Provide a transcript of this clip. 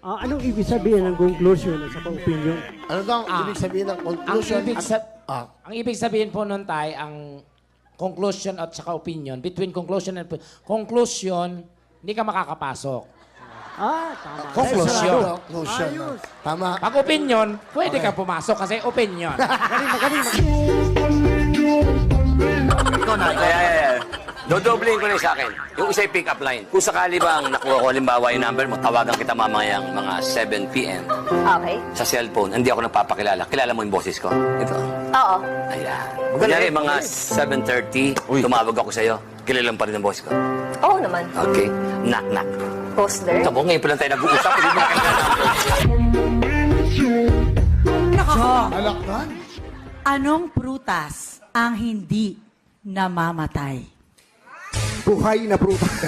Anong ibig sabihin ng conclusion at saka opinion? Ano daw ang ibig sabihin ng conclusion? Ang ibig sabihin po nun tayo, ang conclusion at saka opinion, between conclusion and conclusion, hindi ka makakapasok. Tama. Conclusion. Conclusion. Tama. Pag opinion, pwede ka pumasok kasi opinion. Magaling. Ikaw na. Dodoblihin ko na yung sa akin. Yung isa'y pick-up line. Kung sakali bang nakuha ko, halimbawa yung number mo, tawagan kita mamayang mga 7 p.m. Okay. sa cellphone, hindi ako nagpapakilala. Kilala mo yung boses ko? Ito. Oo. Ayan. Kunyari, mga 7:30, tumawag ako sa'yo. Kilala mo pa rin ang boses ko. Oo naman. Okay. Knock, knock. Postler. Tabo, ngayon pa lang tayo nag-uusap. Hindi mo kakilala ako. Alakdan. Anong prutas ang hindi namamatay? Buhay na prutas.